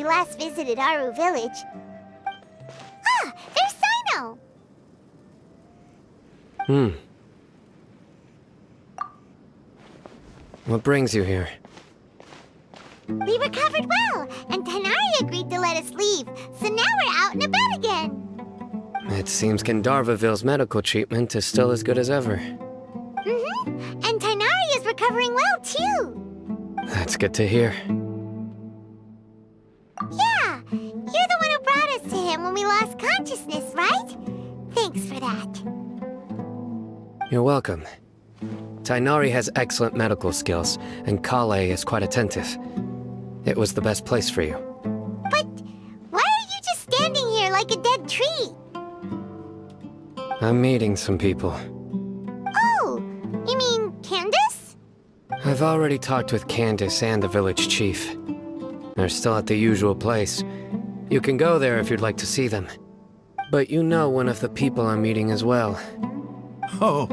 we last visited Aru village. Ah, there's Cyno! What brings you here? We recovered well, and Tanari agreed to let us leave, so now we're out and about again. It seems Jnagarbhaville's medical treatment is still as good as ever. And Tanari is recovering well, too. That's good to hear. Yeah, you're the one who brought us to him when we lost consciousness, right? Thanks for that. You're welcome. Tainari has excellent medical skills, and Kale is quite attentive. It was the best place for you. But why are you just standing here like a dead tree? I'm meeting some people. Oh, you mean Candace? I've already talked with Candace and the village chief. They're still at the usual place. You can go there if you'd like to see them. But you know one of the people I'm meeting as well. Oh,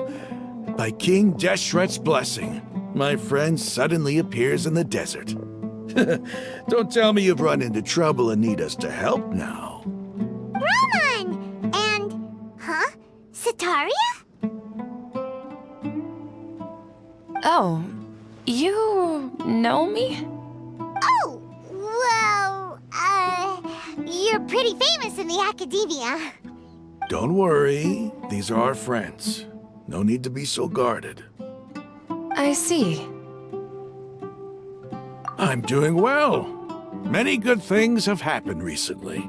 by King Deshret's blessing, my friend suddenly appears in the desert. Don't tell me you've run into trouble and need us to help now. Roman! And... huh? Sataria? Oh, you know me? Oh, well, you're pretty famous in the academia. Don't worry, these are our friends. No need to be so guarded. I see. I'm doing well. Many good things have happened recently.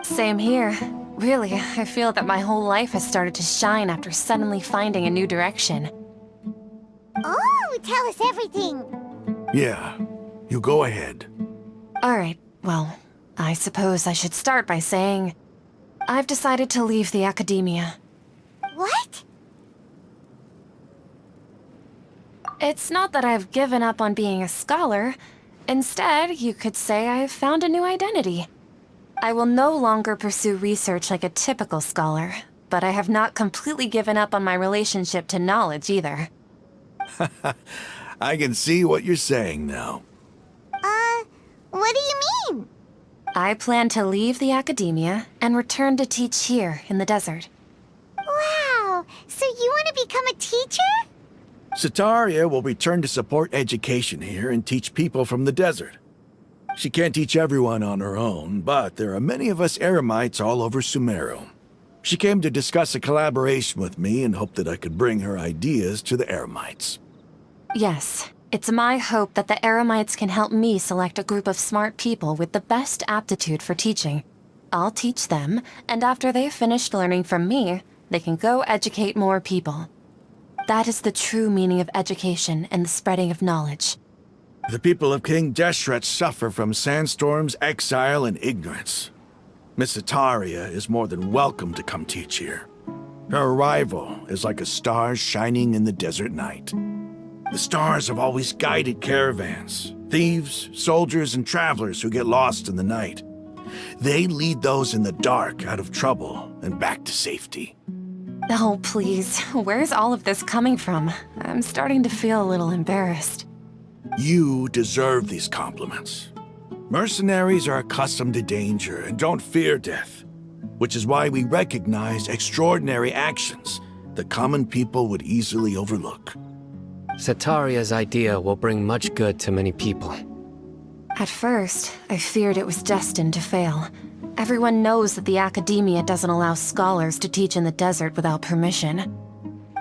Same here. Really, I feel that my whole life has started to shine after suddenly finding a new direction. Oh, tell us everything. Yeah, you go ahead. Alright, well, I suppose I should start by saying I've decided to leave the academia. What? It's not that I've given up on being a scholar. Instead, you could say I've found a new identity. I will no longer pursue research like a typical scholar, but I have not completely given up on my relationship to knowledge either. I can see what you're saying now. What do you mean? I plan to leave the academia and return to teach here in the desert. Wow, so you want to become a teacher? Sataria will return to support education here and teach people from the desert. She can't teach everyone on her own, but there are many of us Eremites all over Sumeru. She came to discuss a collaboration with me and hoped that I could bring her ideas to the Eremites. Yes, it's my hope that the Eremites can help me select a group of smart people with the best aptitude for teaching. I'll teach them, and after they've finished learning from me, they can go educate more people. That is the true meaning of education and the spreading of knowledge. The people of King Deshret suffer from sandstorms, exile, and ignorance. Miss Sataria is more than welcome to come teach here. Her arrival is like a star shining in the desert night. The stars have always guided caravans, thieves, soldiers, and travelers who get lost in the night. They lead those in the dark out of trouble and back to safety. Oh, please, where's all of this coming from? I'm starting to feel a little embarrassed. You deserve these compliments. Mercenaries are accustomed to danger and don't fear death, which is why we recognize extraordinary actions that common people would easily overlook. Sataria's idea will bring much good to many people. At first, I feared it was destined to fail. Everyone knows that the academia doesn't allow scholars to teach in the desert without permission.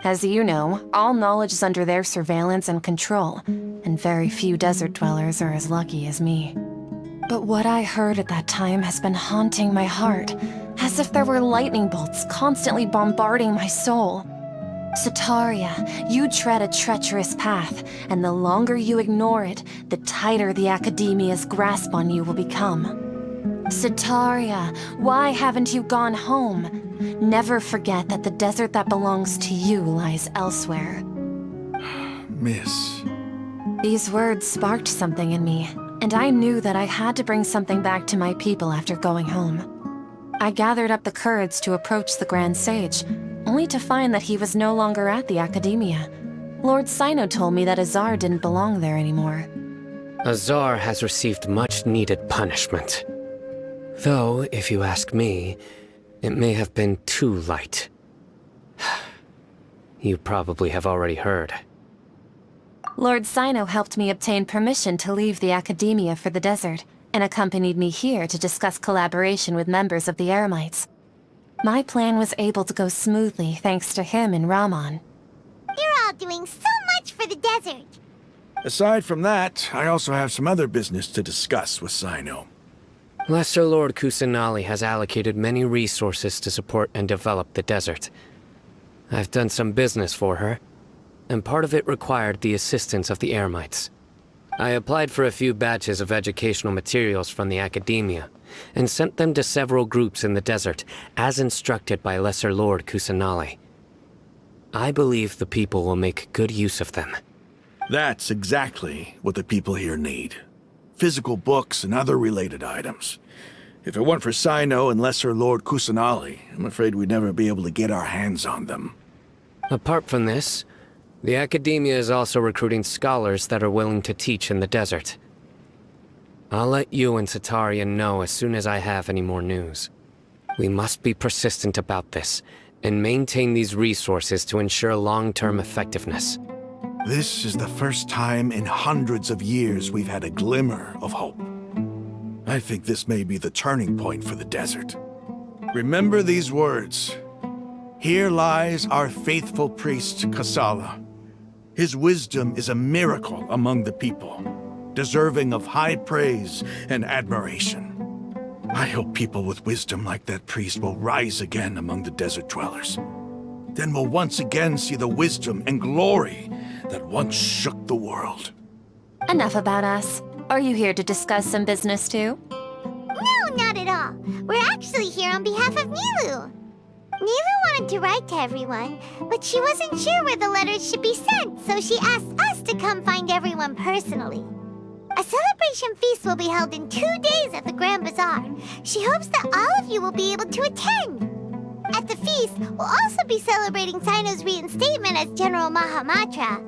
As you know, all knowledge is under their surveillance and control, and very few desert dwellers are as lucky as me. But what I heard at that time has been haunting my heart, as if there were lightning bolts constantly bombarding my soul. Sataria, you tread a treacherous path, and the longer you ignore it, the tighter the academia's grasp on you will become. Sataria, why haven't you gone home? Never forget that the desert that belongs to you lies elsewhere. Miss. These words sparked something in me, and I knew that I had to bring something back to my people after going home. I gathered up the courage to approach the Grand Sage, only to find that he was no longer at the academia. Lord Cyno told me that Azar didn't belong there anymore. Azar has received much-needed punishment. Though, if you ask me, it may have been too light. You probably have already heard. Lord Cyno helped me obtain permission to leave the Academia for the desert, and accompanied me here to discuss collaboration with members of the Eremites. My plan was able to go smoothly thanks to him and Rahman. You're all doing so much for the desert. Aside from that, I also have some other business to discuss with Cyno. Lesser Lord Kusanali has allocated many resources to support and develop the desert. I've done some business for her, and part of it required the assistance of the Eremites. I applied for a few batches of educational materials from the Academia, and sent them to several groups in the desert, as instructed by Lesser Lord Kusanali. I believe the people will make good use of them. That's exactly what the people here need. Physical books and other related items. If it weren't for Cyno and Lesser Lord Kusanali, I'm afraid we'd never be able to get our hands on them. Apart from this, the Academia is also recruiting scholars that are willing to teach in the desert. I'll let you and Satarian know as soon as I have any more news. We must be persistent about this, and maintain these resources to ensure long-term effectiveness. This is the first time in hundreds of years we've had a glimmer of hope. I think this may be the turning point for the desert. Remember these words. Here lies our faithful priest, Kasala. His wisdom is a miracle among the people, deserving of high praise and admiration. I hope people with wisdom like that priest will rise again among the desert dwellers. Then we'll once again see the wisdom and glory that once shook the world. Enough about us. Are you here to discuss some business too? No, not at all. We're actually here on behalf of Nilu. Nilu wanted to write to everyone, but she wasn't sure where the letters should be sent, so she asked us to come find everyone personally. A celebration feast will be held in 2 days at the Grand Bazaar. She hopes that all of you will be able to attend. At the feast, we'll also be celebrating Cyno's reinstatement as General Mahamatra.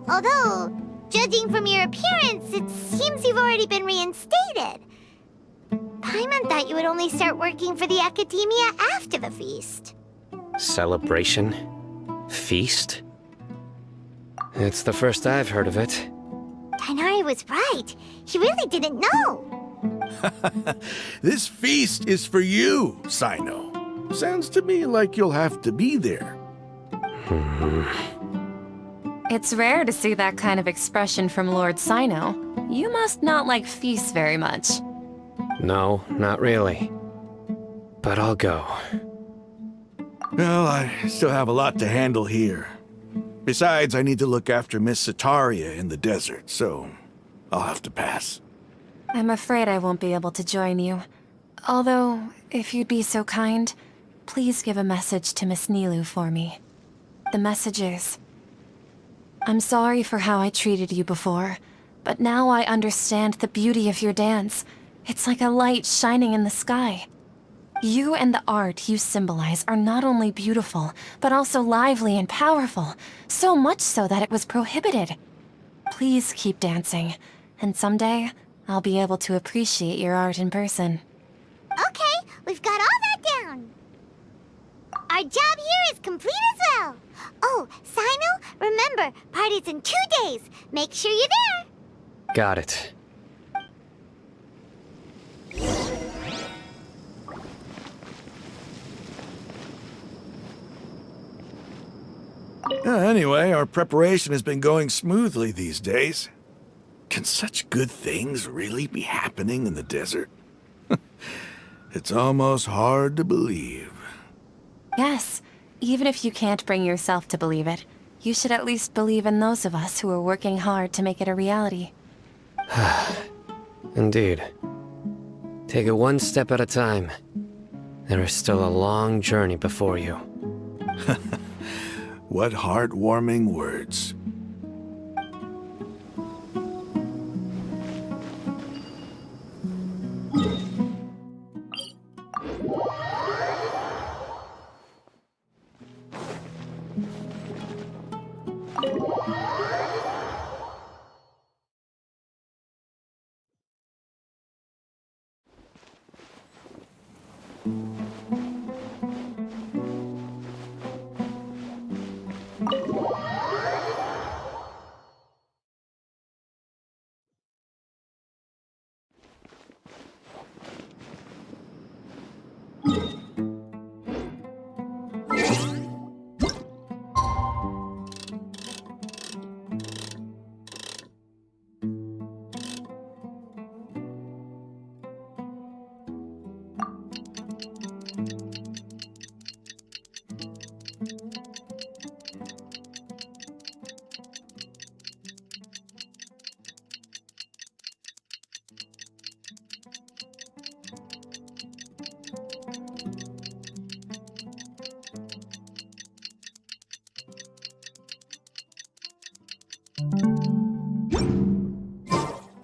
Although, judging from your appearance, it seems you've already been reinstated. Paimon thought you would only start working for the Academia after the feast. Celebration? Feast? It's the first I've heard of it. Tighnari was right. He really didn't know. This feast is for you, Cyno. Sounds to me like you'll have to be there. It's rare to see that kind of expression from Lord Cyno. You must not like feasts very much. No, not really. But I'll go. Well, I still have a lot to handle here. Besides, I need to look after Miss Sataria in the desert, so I'll have to pass. I'm afraid I won't be able to join you. Although, if you'd be so kind, please give a message to Miss Nilu for me. The message is, I'm sorry for how I treated you before, but now I understand the beauty of your dance. It's like a light shining in the sky. You and the art you symbolize are not only beautiful, but also lively and powerful, so much so that it was prohibited. Please keep dancing, and someday, I'll be able to appreciate your art in person. Okay, we've got all that down. Our job here is complete as well. Oh, Cyno, remember, party's in 2 days. Make sure you're there. Got it. Anyway, our preparation has been going smoothly these days. Can such good things really be happening in the desert? It's almost hard to believe. Yes, even if you can't bring yourself to believe it, you should at least believe in those of us who are working hard to make it a reality. Indeed. Take it one step at a time. There is still a long journey before you. What heartwarming words.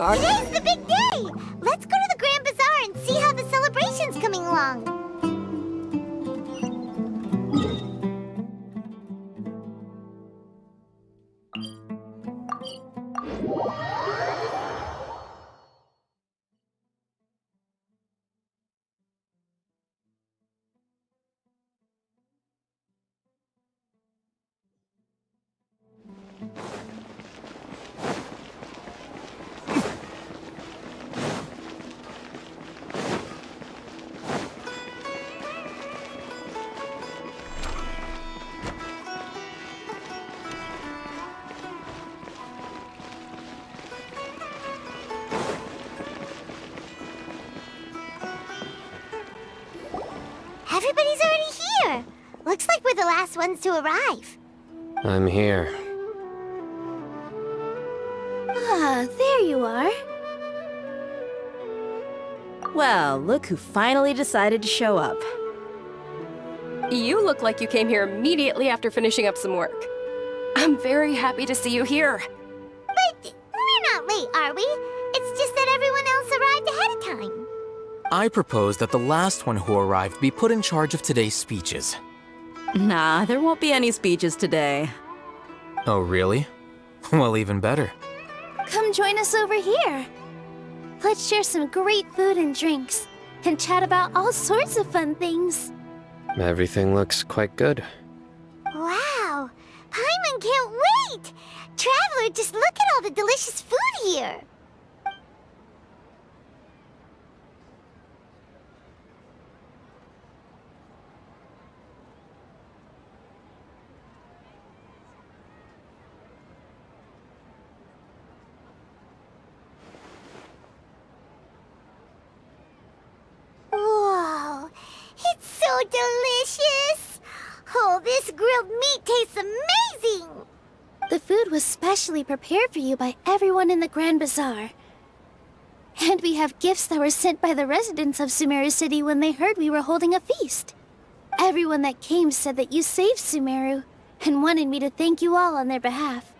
Today's the big day! Let's go to the Grand Bazaar and see how the celebration's coming along. Everybody's already here! Looks like we're the last ones to arrive. I'm here. Ah, there you are. Well, look who finally decided to show up. You look like you came here immediately after finishing up some work. I'm very happy to see you here. But we're not late, are we? It's just that everyone else arrived ahead of time. I propose that the last one who arrived be put in charge of today's speeches. Nah, there won't be any speeches today. Oh, really? Well, even better. Come join us over here. Let's share some great food and drinks, and chat about all sorts of fun things. Everything looks quite good. Wow! Paimon can't wait! Traveler, just look at all the delicious food here! Whoa! It's so delicious! Oh, this grilled meat tastes amazing! The food was specially prepared for you by everyone in the Grand Bazaar. And we have gifts that were sent by the residents of Sumeru City when they heard we were holding a feast. Everyone that came said that you saved Sumeru, and wanted me to thank you all on their behalf.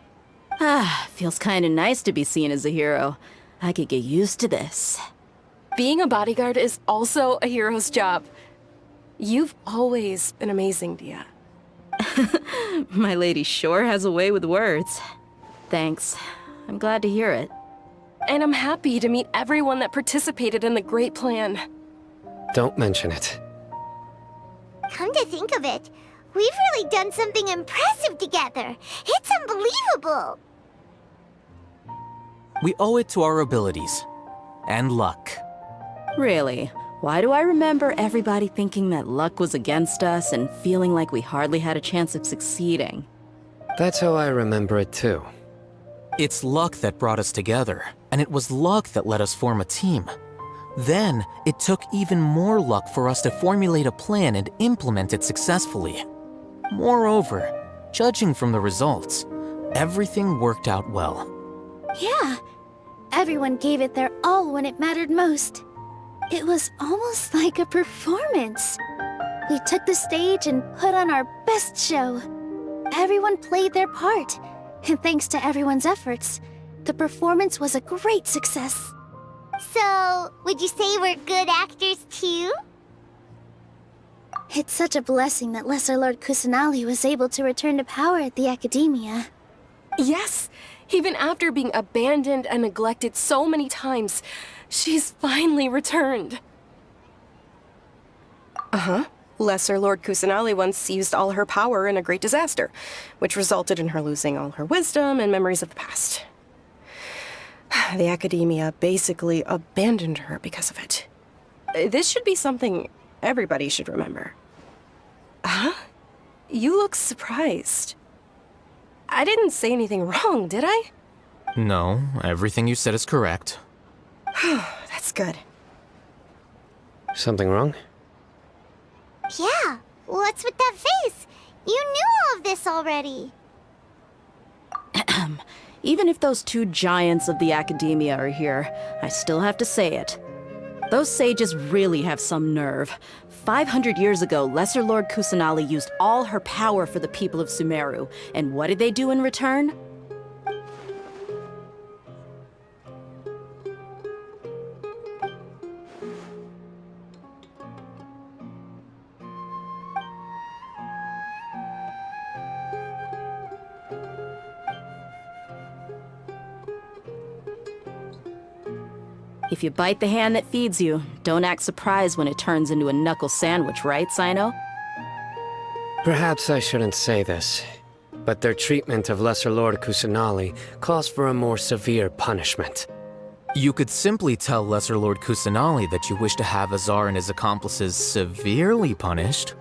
Ah, feels kinda nice to be seen as a hero. I could get used to this. Being a bodyguard is also a hero's job. You've always been amazing, Dehya. My lady sure has a way with words. Thanks. I'm glad to hear it. And I'm happy to meet everyone that participated in the great plan. Don't mention it. Come to think of it, we've really done something impressive together. It's unbelievable! We owe it to our abilities. And luck. Really? Why do I remember everybody thinking that luck was against us and feeling like we hardly had a chance of succeeding? That's how I remember it too. It's luck that brought us together, and it was luck that let us form a team. Then, it took even more luck for us to formulate a plan and implement it successfully. Moreover, judging from the results, everything worked out well. Yeah. Everyone gave it their all when it mattered most. It was almost like a performance. We took the stage and put on our best show. Everyone played their part, and thanks to everyone's efforts, the performance was a great success. So, would you say we're good actors too? It's such a blessing that Lesser Lord Kusanali was able to return to power at the Academia. Yes! Even after being abandoned and neglected so many times, she's finally returned. Uh-huh. Lesser Lord Kusanali once used all her power in a great disaster, which resulted in her losing all her wisdom and memories of the past. The Academia basically abandoned her because of it. This should be something everybody should remember. Huh? You look surprised. I didn't say anything wrong, did I? No, everything you said is correct. That's good. Something wrong? Yeah, what's with that face? You knew all of this already. Even if those two giants of the Academia are here, I still have to say it. Those sages really have some nerve. 500 years ago, Lesser Lord Kusanali used all her power for the people of Sumeru, and what did they do in return? If you bite the hand that feeds you, don't act surprised when it turns into a knuckle sandwich, right, Cyno? Perhaps I shouldn't say this, but their treatment of Lesser Lord Kusanali calls for a more severe punishment. You could simply tell Lesser Lord Kusanali that you wish to have Azar and his accomplices severely punished.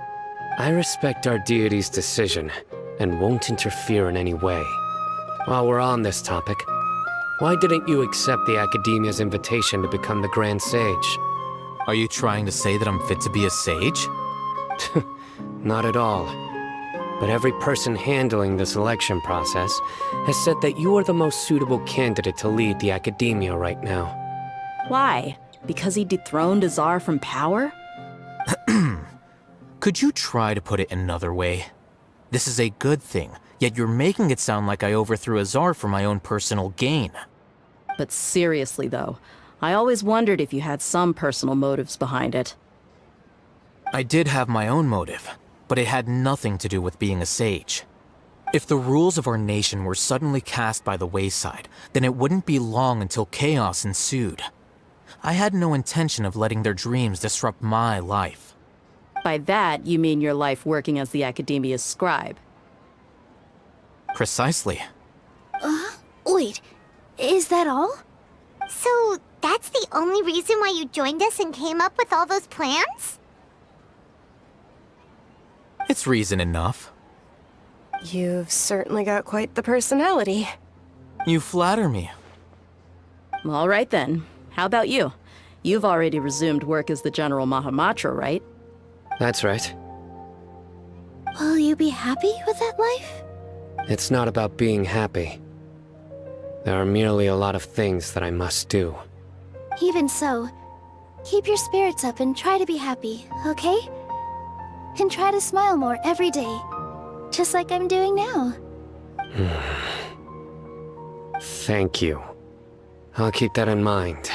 I respect our deity's decision, and won't interfere in any way. While we're on this topic, why didn't you accept the Academia's invitation to become the Grand Sage? Are you trying to say that I'm fit to be a sage? Not at all. But every person handling the selection process has said that you are the most suitable candidate to lead the Academia right now. Why? Because he dethroned Azar from power? Could you try to put it another way? This is a good thing, yet you're making it sound like I overthrew Azar for my own personal gain. But seriously, though, I always wondered if you had some personal motives behind it. I did have my own motive, but it had nothing to do with being a sage. If the rules of our nation were suddenly cast by the wayside, then it wouldn't be long until chaos ensued. I had no intention of letting their dreams disrupt my life. By that, you mean your life working as the Academia's scribe. Precisely. Wait, is that all? So, that's the only reason why you joined us and came up with all those plans? It's reason enough. You've certainly got quite the personality. You flatter me. All right then. How about you? You've already resumed work as the General Mahamatra, right? That's right. Will you be happy with that life? It's not about being happy. There are merely a lot of things that I must do. Even so, keep your spirits up and try to be happy, okay? And try to smile more every day, just like I'm doing now. Thank you. I'll keep that in mind.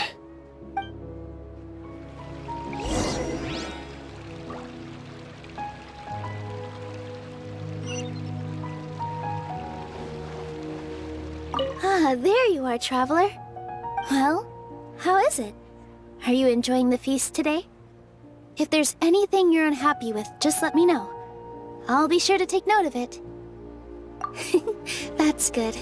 Ah, there you are, Traveler. Well, how is it? Are you enjoying the feast today? If there's anything you're unhappy with, just let me know. I'll be sure to take note of it. That's good.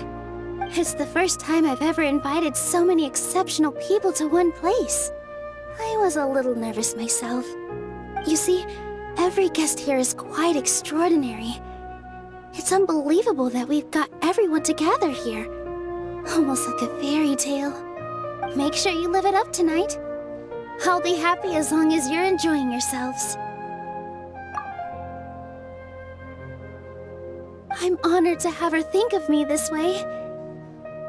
It's the first time I've ever invited so many exceptional people to one place. I was a little nervous myself. You see, every guest here is quite extraordinary. It's unbelievable that we've got everyone together here. Almost like a fairy tale. Make sure you live it up tonight. I'll be happy as long as you're enjoying yourselves. I'm honored to have her think of me this way.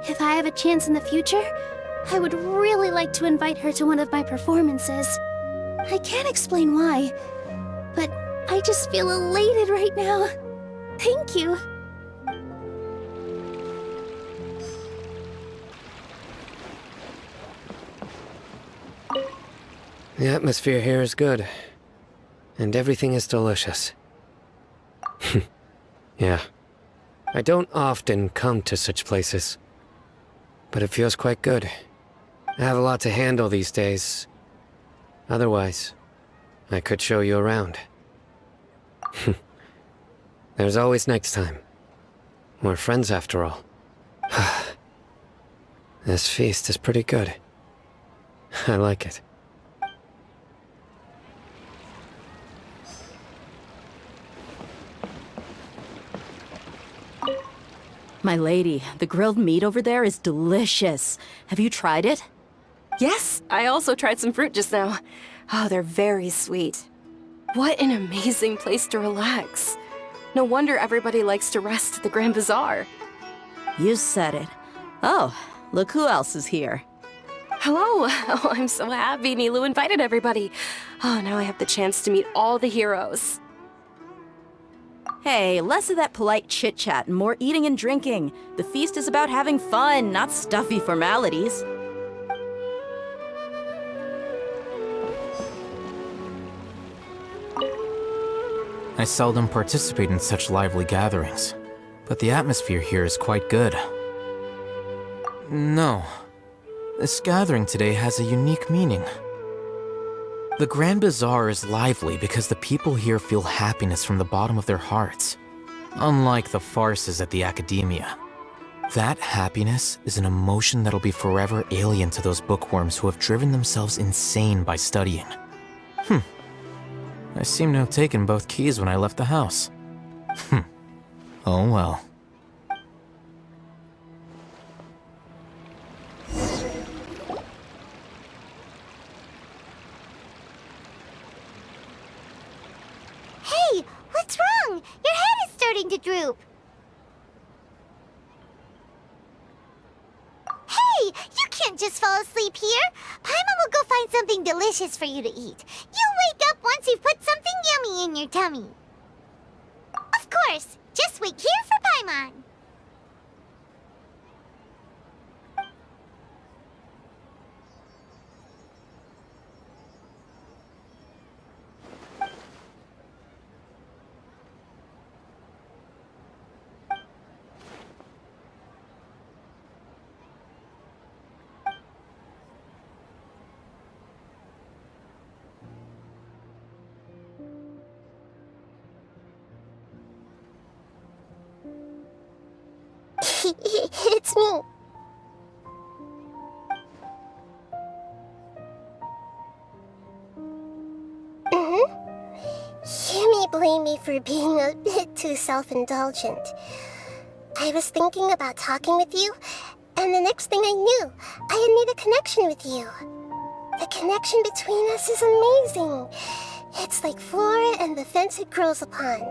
If I have a chance in the future, I would really like to invite her to one of my performances. I can't explain why, but I just feel elated right now. Thank you. The atmosphere here is good, and everything is delicious. Yeah. I don't often come to such places, but it feels quite good. I have a lot to handle these days. Otherwise, I could show you around. There's always next time. We're friends after all. This feast is pretty good. I like it. My lady, the grilled meat over there is delicious. Have you tried it? Yes, I also tried some fruit just now. Oh, they're very sweet. What an amazing place to relax. No wonder everybody likes to rest at the Grand Bazaar. You said it. Oh, look who else is here. Hello! Oh, I'm so happy Nilou invited everybody. Oh, now I have the chance to meet all the heroes. Hey, less of that polite chit-chat and more eating and drinking. The feast is about having fun, not stuffy formalities. I seldom participate in such lively gatherings, but the atmosphere here is quite good. No, this gathering today has a unique meaning. The Grand Bazaar is lively because the people here feel happiness from the bottom of their hearts, unlike the farces at the Academia. That happiness is an emotion that'll be forever alien to those bookworms who have driven themselves insane by studying. I seem to have taken both keys when I left the house. Oh well. Hey, what's wrong? Your head is starting to droop. Hey, you can't just fall asleep here. Paimon will go find something delicious for you to eat. You'll wake up once you've put something yummy in your tummy. Of course, just wait here for Paimon. It's me. You may blame me for being a bit too self-indulgent. I was thinking about talking with you, and the next thing I knew, I had made a connection with you. The connection between us is amazing. It's like flora and the fence it grows upon.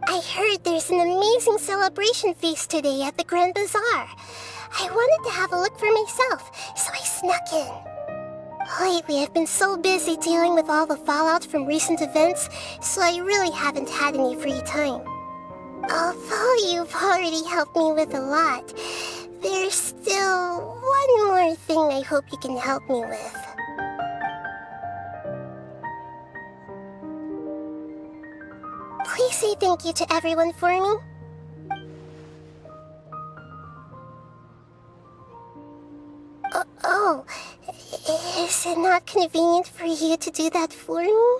I heard there's an amazing celebration feast today at the Grand Bazaar. I wanted to have a look for myself, so I snuck in. Lately, I've been so busy dealing with all the fallout from recent events, so I really haven't had any free time. Although you've already helped me with a lot, there's still one more thing I hope you can help me with. Please say thank you to everyone for me. Oh, is it not convenient for you to do that for me?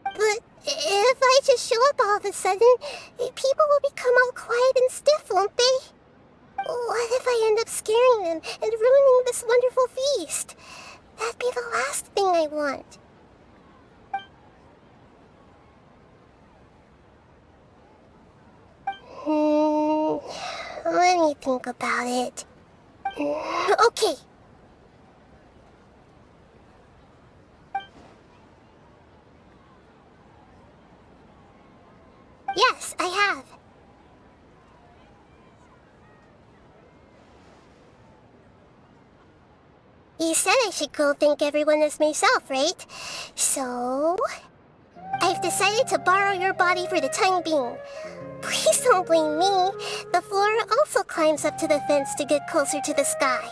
But if I just show up all of a sudden, people will become all quiet and stiff, won't they? What if I end up scaring them and ruining this wonderful feast? That'd be the last thing I want. Let me think about it. Okay. Yes, I have. You said I should go thank everyone as myself, right? So... I've decided to borrow your body for the time being. Please don't blame me. The flora also climbs up to the fence to get closer to the sky.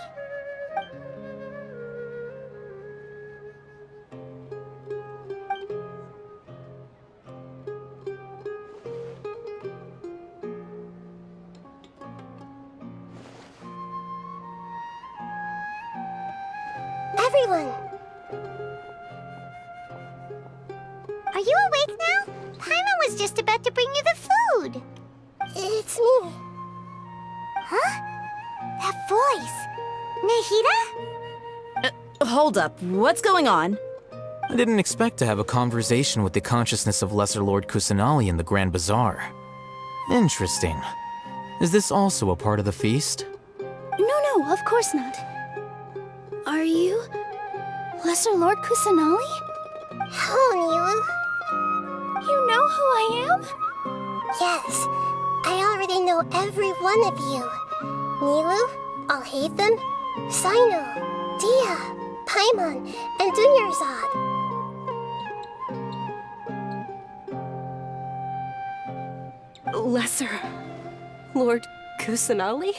everyone! Are you awake now? Paimon was just about to bring you the food. It's me. Huh? That voice. Nehida? Hold up, what's going on? I didn't expect to have a conversation with the consciousness of Lesser Lord Kusanali in the Grand Bazaar. Interesting. Is this also a part of the feast? No, of course not. Are you Lesser Lord Kusanali? Hello, Nilu. You know who I am? Yes, I already know every one of you. Nilu, Alhaitham, Cyno, Dehya, Paimon, and Jnagarbha. Lesser Lord Kusanali?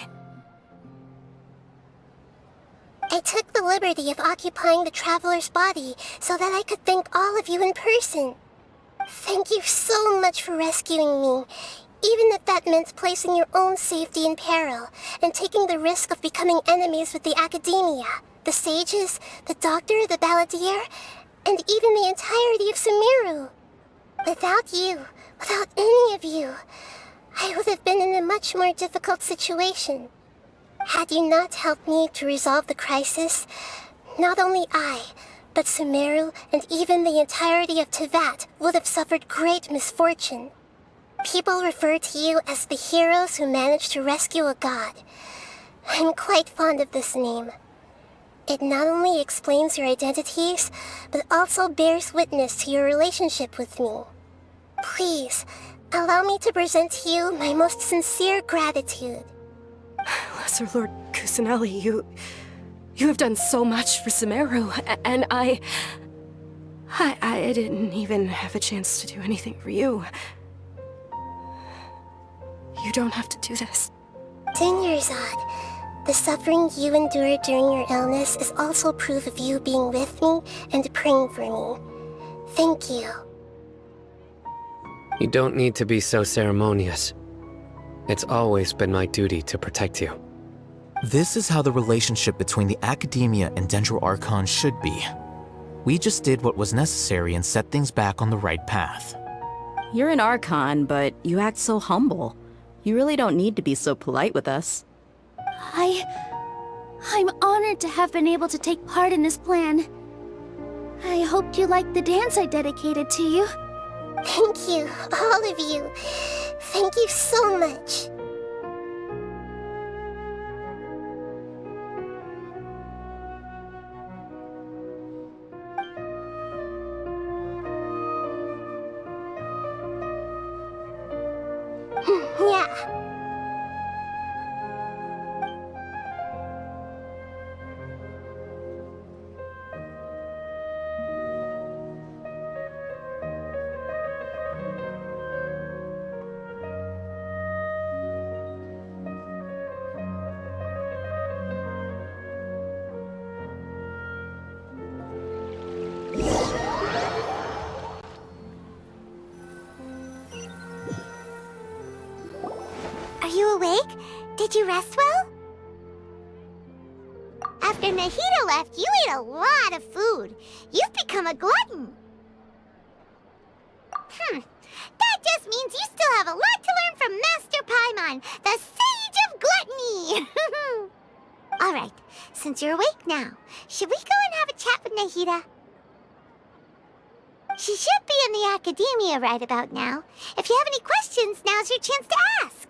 I took the liberty of occupying the Traveler's body so that I could thank all of you in person. Thank you so much for rescuing me, even if that meant placing your own safety in peril and taking the risk of becoming enemies with the Academia, the sages, the doctor, the balladeer, and even the entirety of Sumeru. Without you, without any of you, I would have been in a much more difficult situation. Had you not helped me to resolve the crisis, not only I, but Sumeru and even the entirety of Teyvat would have suffered great misfortune. People refer to you as the heroes who managed to rescue a god. I'm quite fond of this name. It not only explains your identities, but also bears witness to your relationship with me. Please, allow me to present to you my most sincere gratitude. Lesser Lord Kusanali, you have done so much for Sumeru, and I didn't even have a chance to do anything for you. You don't have to do this. Jnagarbha, the suffering you endured during your illness is also proof of you being with me and praying for me. Thank you. You don't need to be so ceremonious. It's always been my duty to protect you. This is how the relationship between the Academia and Dendro Archon should be. We just did what was necessary and set things back on the right path. You're an Archon, but you act so humble. You really don't need to be so polite with us. I'm honored to have been able to take part in this plan. I hoped you liked the dance I dedicated to you. Thank you, all of you. Thank you so much. Yeah. Are you awake? Did you rest well? After Nehida left, you ate a lot of food. You've become a glutton. That just means you still have a lot to learn from Master Paimon, the Sage of Gluttony! Alright, since you're awake now, should we go and have a chat with Nehida? She should be in the Academia right about now. If you have any questions, now's your chance to ask.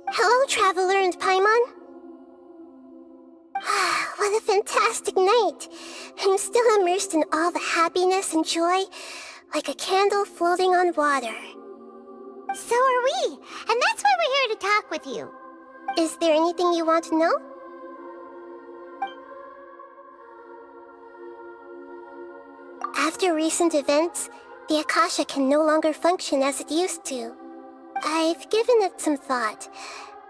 Hello, Traveler and Paimon. What a fantastic night! I'm still immersed in all the happiness and joy, like a candle floating on water. So are we, and that's why we're here to talk with you. Is there anything you want to know? After recent events, the Akasha can no longer function as it used to. I've given it some thought,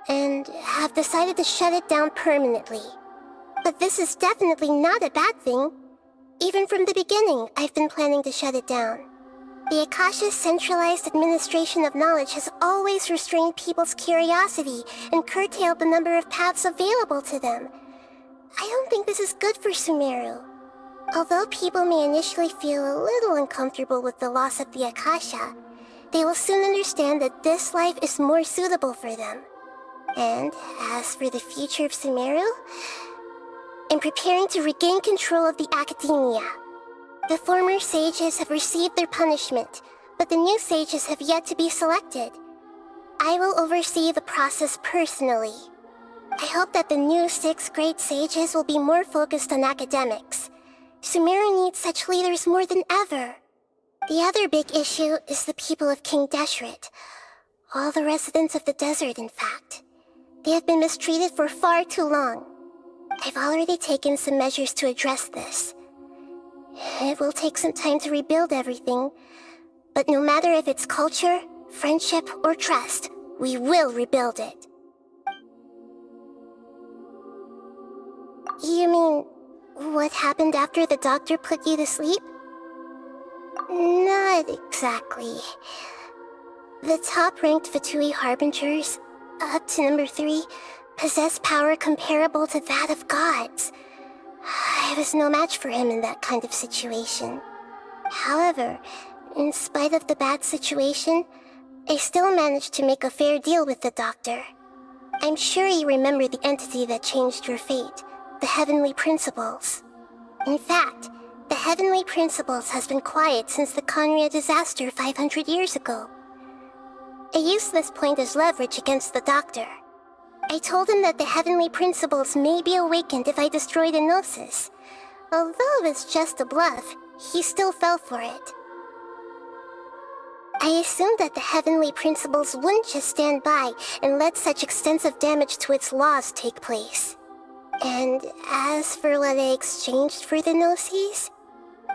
and have decided to shut it down permanently. But this is definitely not a bad thing. Even from the beginning, I've been planning to shut it down. The Akasha's centralized administration of knowledge has always restrained people's curiosity and curtailed the number of paths available to them. I don't think this is good for Sumeru. Although people may initially feel a little uncomfortable with the loss of the Akasha, they will soon understand that this life is more suitable for them. And as for the future of Sumeru, I'm preparing to regain control of the academia. The former sages have received their punishment, but the new sages have yet to be selected. I will oversee the process personally. I hope that the new 6 great sages will be more focused on academics. Sumeru needs such leaders more than ever. The other big issue is the people of King Deshret. All the residents of the desert, in fact. They have been mistreated for far too long. I've already taken some measures to address this. It will take some time to rebuild everything, but no matter if it's culture, friendship, or trust, we will rebuild it. You mean, what happened after the doctor put you to sleep? Not exactly. The top-ranked Fatui Harbingers, up to number 3, possess power comparable to that of gods. I was no match for him in that kind of situation. However, in spite of the bad situation, I still managed to make a fair deal with the doctor. I'm sure you remember the entity that changed your fate, the Heavenly Principles. In fact, the Heavenly Principles has been quiet since the Conria disaster 500 years ago. I used this point as leverage against the doctor. I told him that the Heavenly Principles may be awakened if I destroy the Gnosis. Although it's just a bluff, he still fell for it. I assumed that the Heavenly Principles wouldn't just stand by and let such extensive damage to its laws take place. And as for what I exchanged for the Gnosis,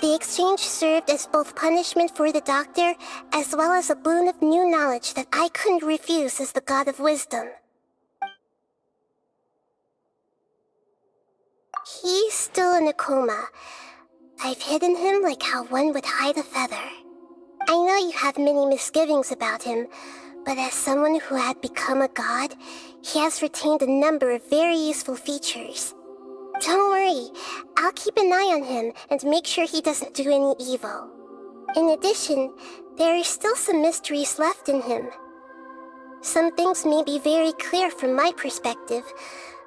the exchange served as both punishment for the doctor as well as a boon of new knowledge that I couldn't refuse as the God of Wisdom. He's still in a coma. I've hidden him like how one would hide a feather. I know you have many misgivings about him, but as someone who had become a god, he has retained a number of very useful features. Don't worry, I'll keep an eye on him and make sure he doesn't do any evil. In addition, there are still some mysteries left in him. Some things may be very clear from my perspective,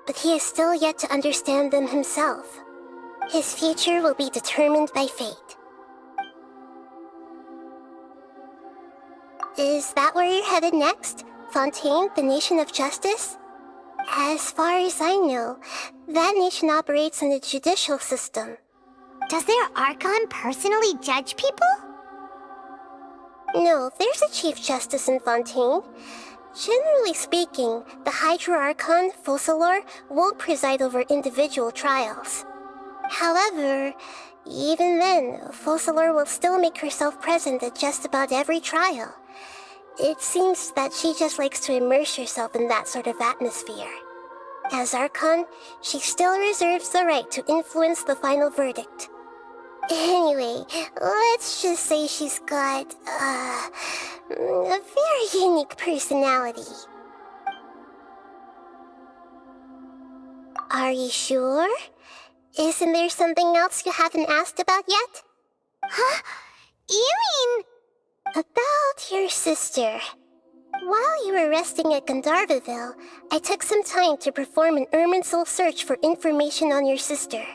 but he is still yet to understand them himself. His future will be determined by fate. Is that where you're headed next? Fontaine, the Nation of Justice? As far as I know, that nation operates in a judicial system. Does their Archon personally judge people? No, there's a Chief Justice in Fontaine. Generally speaking, the Hydra Archon, Focalor, won't preside over individual trials. However, even then, Focalor will still make herself present at just about every trial. It seems that she just likes to immerse herself in that sort of atmosphere. As Archon, she still reserves the right to influence the final verdict. Anyway, let's just say she's got, a very unique personality. Are you sure? Isn't there something else you haven't asked about yet? Huh? You mean... About your sister. While you were resting at Gandharvaville, I took some time to perform an Irminsul search for information on your sister.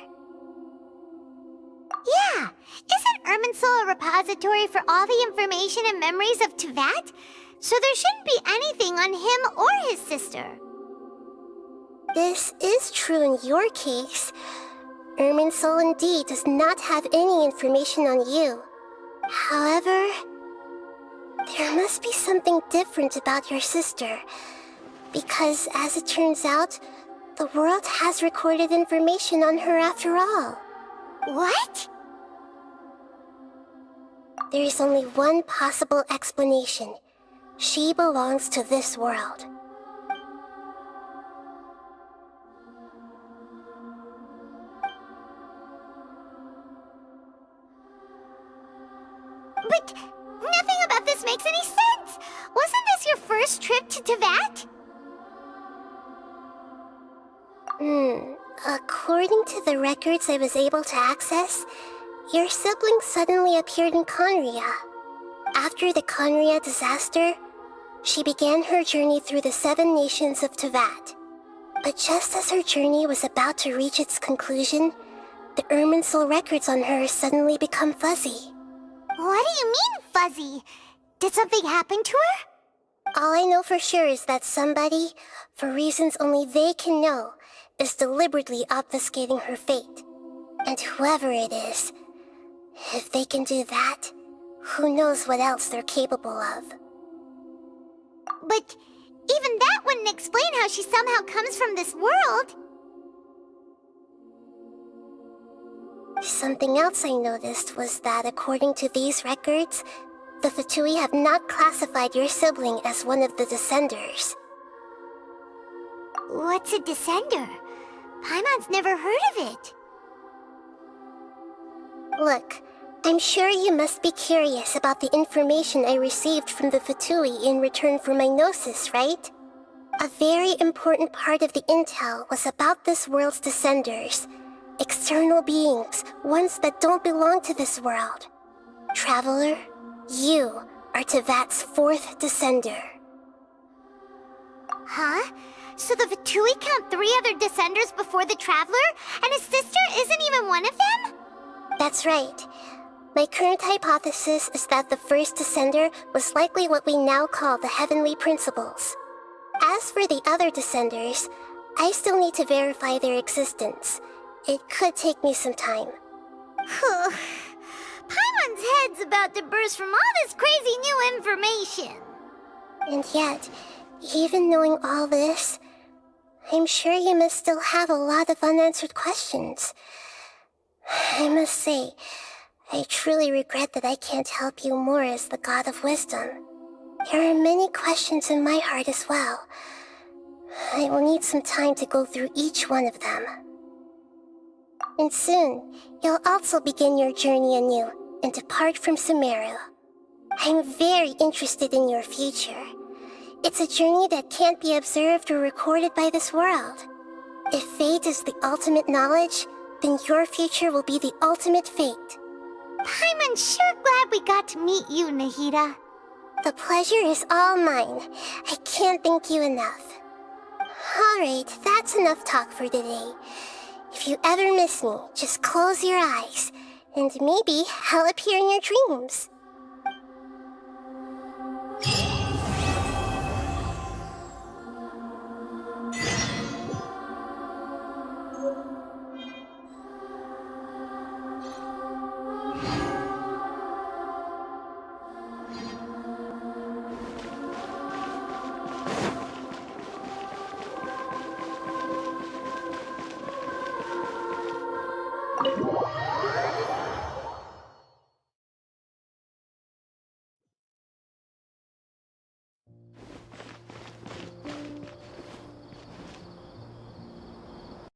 Yeah! Isn't Irminsul a repository for all the information and memories of Tevat? So there shouldn't be anything on him or his sister. This is true in your case, Irminsul indeed does not have any information on you. However, there must be something different about your sister, because as it turns out, the world has recorded information on her after all. What? There is only one possible explanation. She belongs to this world. But nothing about this makes any sense! Wasn't this your first trip to Teyvat? According to the records I was able to access, your sibling suddenly appeared in Conria. After the Conria disaster, she began her journey through the 7 nations of Teyvat. But just as her journey was about to reach its conclusion, the Irminsul records on her suddenly become fuzzy. What do you mean, fuzzy? Did something happen to her? All I know for sure is that somebody, for reasons only they can know, is deliberately obfuscating her fate. And whoever it is, if they can do that, who knows what else they're capable of. But even that wouldn't explain how she somehow comes from this world. Something else I noticed was that according to these records, the Fatui have not classified your sibling as one of the Descenders. What's a Descender? Paimon's never heard of it. Look, I'm sure you must be curious about the information I received from the Fatui in return for my gnosis, right? A very important part of the intel was about this world's Descenders. External beings, ones that don't belong to this world. Traveler, you are Teyvat's 4th Descender. Huh? So the Fatui count 3 other Descenders before the Traveler, and his sister isn't even one of them? That's right. My current hypothesis is that the first Descender was likely what we now call the Heavenly Principles. As for the other Descenders, I still need to verify their existence. It could take me some time. Paimon's head's about to burst from all this crazy new information. And yet, even knowing all this, I'm sure you must still have a lot of unanswered questions. I must say, I truly regret that I can't help you more as the God of Wisdom. There are many questions in my heart as well. I will need some time to go through each one of them. And soon, you'll also begin your journey anew and depart from Sumeru. I'm very interested in your future. It's a journey that can't be observed or recorded by this world. If fate is the ultimate knowledge, then your future will be the ultimate fate. Paimon's sure glad we got to meet you, Nahida. The pleasure is all mine. I can't thank you enough. Alright, that's enough talk for today. If you ever miss me, just close your eyes, and maybe I'll appear in your dreams.